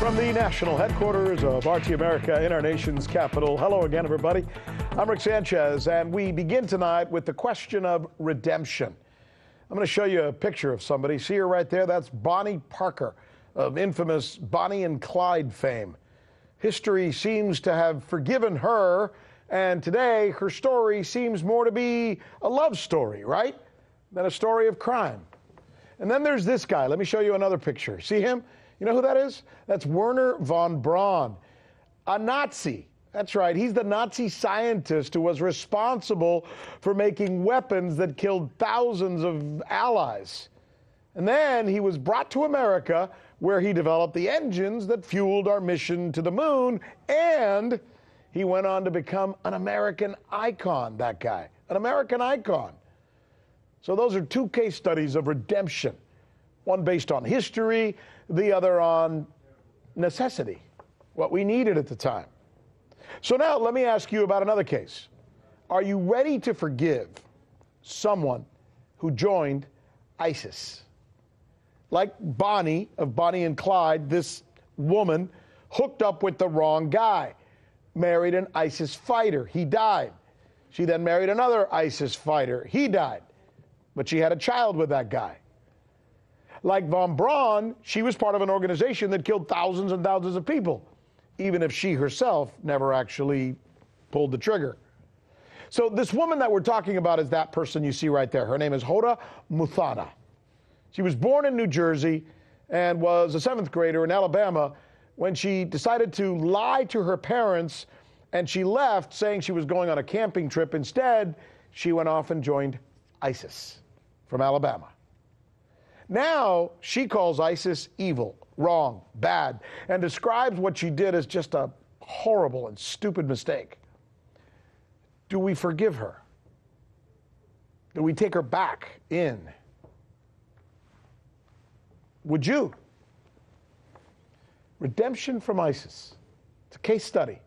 From the national headquarters of RT America in our nation's capital, hello again, everybody. I'm Rick Sanchez, and we begin tonight with the question of redemption. I'm going to show you a picture of somebody. See her right there? That's Bonnie Parker of infamous Bonnie and Clyde fame. History seems to have forgiven her, and today her story seems more to be a love story, right, than a story of crime. And then there's this guy. Let me show you another picture. See him? You know who that is? That's Wernher von Braun, a Nazi. That's right. He's the Nazi scientist who was responsible for making weapons that killed thousands of allies. And then he was brought to America, where he developed the engines that fueled our mission to the moon, and he went on to become an American icon, that guy, an American icon. So those are two case studies of redemption, one based on history, the other on necessity, what we needed at the time. So now let me ask you about another case. Are you ready to forgive someone who joined ISIS? Like Bonnie of Bonnie and Clyde, this woman hooked up with the wrong guy, married an ISIS fighter. He died. She then married another ISIS fighter. He died. But she had a child with that guy. Like von Braun, she was part of an organization that killed thousands and thousands of people, even if she herself never actually pulled the trigger. So this woman that we're talking about is that person you see right there. Her name is Hoda Muthana. She was born in New Jersey and was a 7th grader in Alabama when she decided to lie to her parents, and she left saying she was going on a camping trip. Instead, she went off and joined ISIS from Alabama. Now she calls ISIS evil, wrong, bad, and describes what she did as just a horrible and stupid mistake. Do we forgive her? Do we take her back in? Would you? Redemption from ISIS. It's a case study.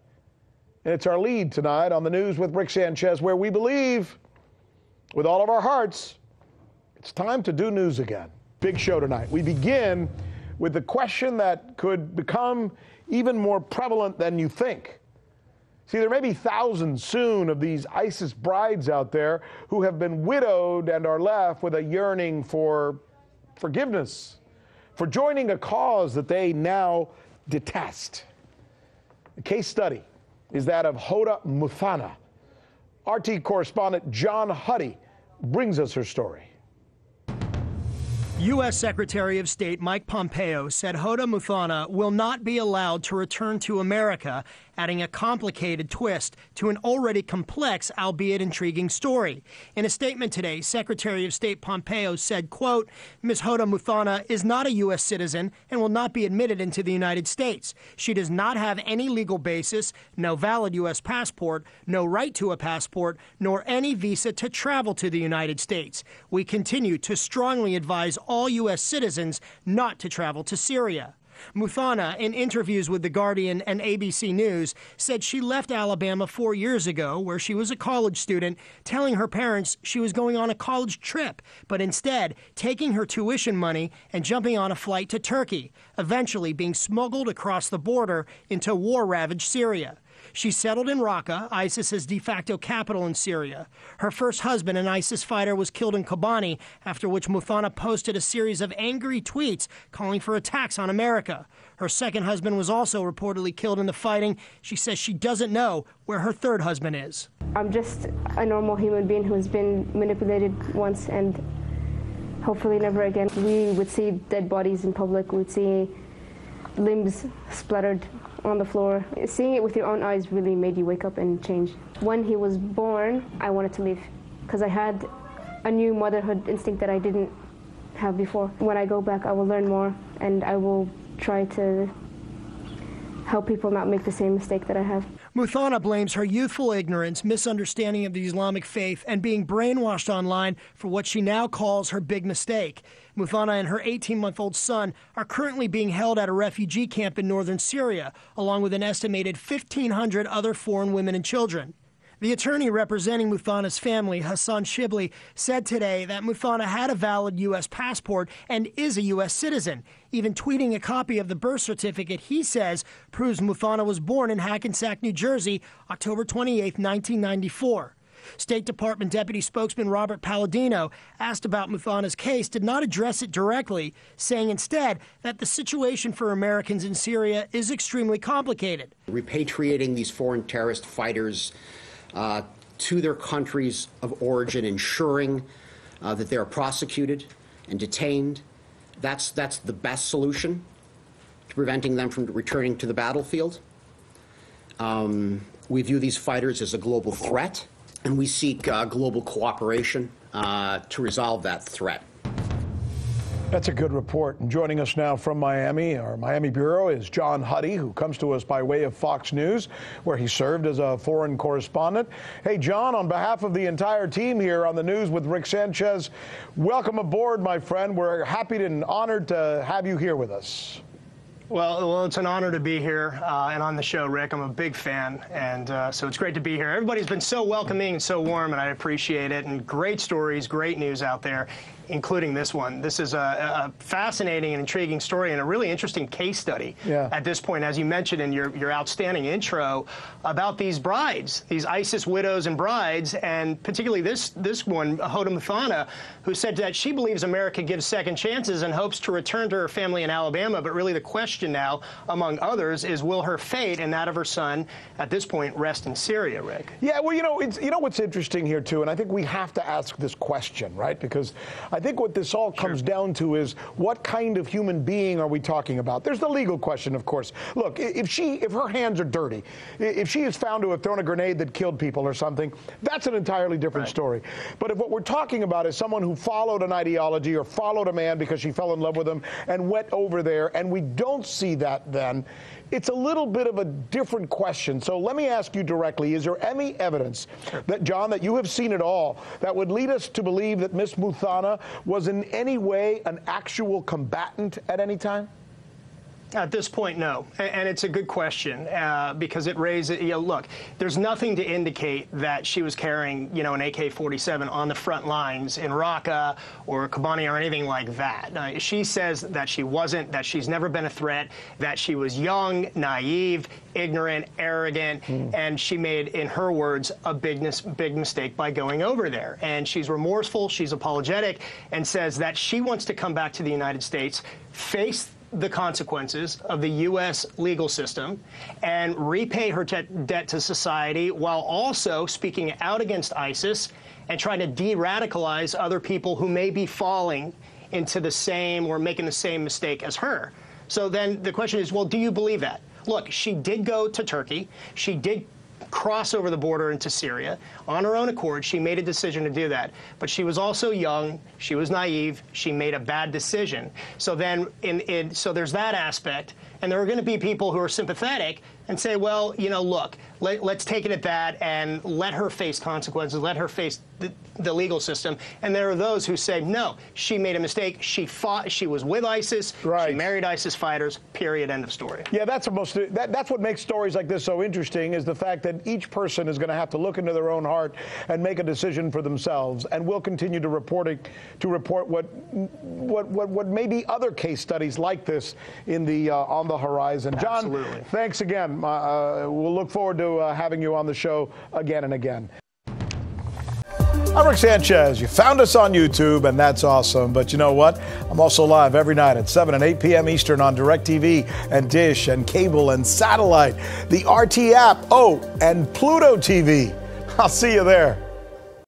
And it's our lead tonight on the News with Rick Sanchez, where we believe with all of our hearts it's time to do news again. Big show tonight. We begin with the question that could become even more prevalent than you think. See, there may be thousands soon of these ISIS brides out there who have been widowed and are left with a yearning for forgiveness, for joining a cause that they now detest. The case study is that of Hoda Muthana. RT correspondent John Huddy brings us her story. U.S. Secretary of State Mike Pompeo said Hoda Muthana will not be allowed to return to America, adding a complicated twist to an already complex, albeit intriguing story. In a statement today, Secretary of State Pompeo said, quote, Ms. Hoda Muthana is not a U.S. citizen and will not be admitted into the United States. She does not have any legal basis, no valid U.S. passport, no right to a passport, nor any visa to travel to the United States. We continue to strongly advise all U.S. citizens not to travel to Syria. Muthana, in interviews with The Guardian and ABC News, said she left Alabama 4 years ago, where she was a college student, telling her parents she was going on a college trip, but instead taking her tuition money and jumping on a flight to Turkey, eventually being smuggled across the border into war-ravaged Syria. She settled in Raqqa, ISIS's de facto capital in Syria. Her first husband, an ISIS fighter, was killed in Kobani, after which Muthana posted a series of angry tweets calling for attacks on America. Her second husband was also reportedly killed in the fighting. She says she doesn't know where her third husband is. I'm just a normal human being who's been manipulated once and hopefully never again. We would see dead bodies in public. We'd see limbs splattered on the floor. Seeing it with your own eyes really made you wake up and change. When he was born, I wanted to leave because I had a new motherhood instinct that I didn't have before. When I go back, I will learn more and I will try to help people not make the same mistake that I have. Muthana blames her youthful ignorance, misunderstanding of the Islamic faith, and being brainwashed online for what she now calls her big mistake. Muthana and her 18-month-old son are currently being held at a refugee camp in northern Syria, along with an estimated 1,500 other foreign women and children. The attorney representing Muthana's family, Hassan Shibli, said today that Muthana had a valid U.S. passport and is a U.S. citizen, even tweeting a copy of the birth certificate he says proves Muthana was born in Hackensack, New Jersey, October 28, 1994. State Department Deputy Spokesman Robert Palladino, asked about Muthana's case, did not address it directly, saying instead that the situation for Americans in Syria is extremely complicated. Repatriating these foreign terrorist fighters to their countries of origin, ensuring that they are prosecuted and detained, that's the best solution to preventing them from returning to the battlefield. We view these fighters as a global threat, and we seek global cooperation to resolve that threat. That's a good report. And joining us now from Miami, our Miami bureau, is John Huddy, who comes to us by way of Fox News, where he served as a foreign correspondent. Hey, John, on behalf of the entire team here on the news with Rick Sanchez, welcome aboard, my friend. We're happy and honored to have you here with us. Well, it's an honor to be here and on the show, Rick. I'm a big fan, and so it's great to be here. Everybody's been so welcoming and so warm, and I appreciate it. And great stories, great news out there, including this one. This is a fascinating and intriguing story and a really interesting case study at this point, as you mentioned in your outstanding intro, about these brides, these ISIS widows and brides, and particularly this one, Hoda Muthana, who said that she believes America gives second chances and hopes to return to her family in Alabama. But really the question now, among others, is will her fate and that of her son at this point rest in Syria, Rick? Yeah, well, you know what's interesting here, too, and I think we have to ask this question, right? Because I think what this all comes down to is what kind of human being are we talking about? There's the legal question, of course. Look, if her hands are dirty, if she is found to have thrown a grenade that killed people or something, that's an entirely different story. But if what we're talking about is someone who followed an ideology or followed a man because she fell in love with him and went over there, and we don't see that, then it's a little bit of a different question. So let me ask you directly, is there any evidence that, John, that you have seen at all that would lead us to believe that Miss Muthana was in any way an actual combatant at any time? At this point, no. And it's a good question because it raises, look, there's nothing to indicate that she was carrying, an AK-47 on the front lines in Raqqa or Kobani or anything like that. She says that she wasn't, that she's never been a threat, that she was young, naive, ignorant, arrogant, and she made, in her words, a big mistake by going over there. And she's remorseful, she's apologetic, and says that she wants to come back to the United States, face the consequences of the U.S. legal system and repay her debt to society while also speaking out against ISIS and trying to de-radicalize other people who may be falling into the same or making the same mistake as her. So then the question is, well, do you believe that? Look, she did go to Turkey. She did cross over the border into Syria. On her own accord, she made a decision to do that. But she was also young, she was naive, she made a bad decision. So then, so there's that aspect, and there are going to be people who are sympathetic and say, well, look, let's take it at that and let her face consequences, let her face the legal system. And there are those who say, no, she made a mistake. She fought. She was with ISIS. Right. She married ISIS fighters. Period. End of story. Yeah, that's what makes stories like this so interesting, is the fact that each person is going to have to look into their own heart and make a decision for themselves. And we'll continue to report what may be other case studies like this in the on the horizon. John, absolutely. Thanks again. We'll look forward to having you on the show again and again. I'm Rick Sanchez. You found us on YouTube, and that's awesome. But you know what? I'm also live every night at 7 and 8 p.m. Eastern on DirecTV and Dish and cable and satellite, the RT app, and Pluto TV. I'll see you there.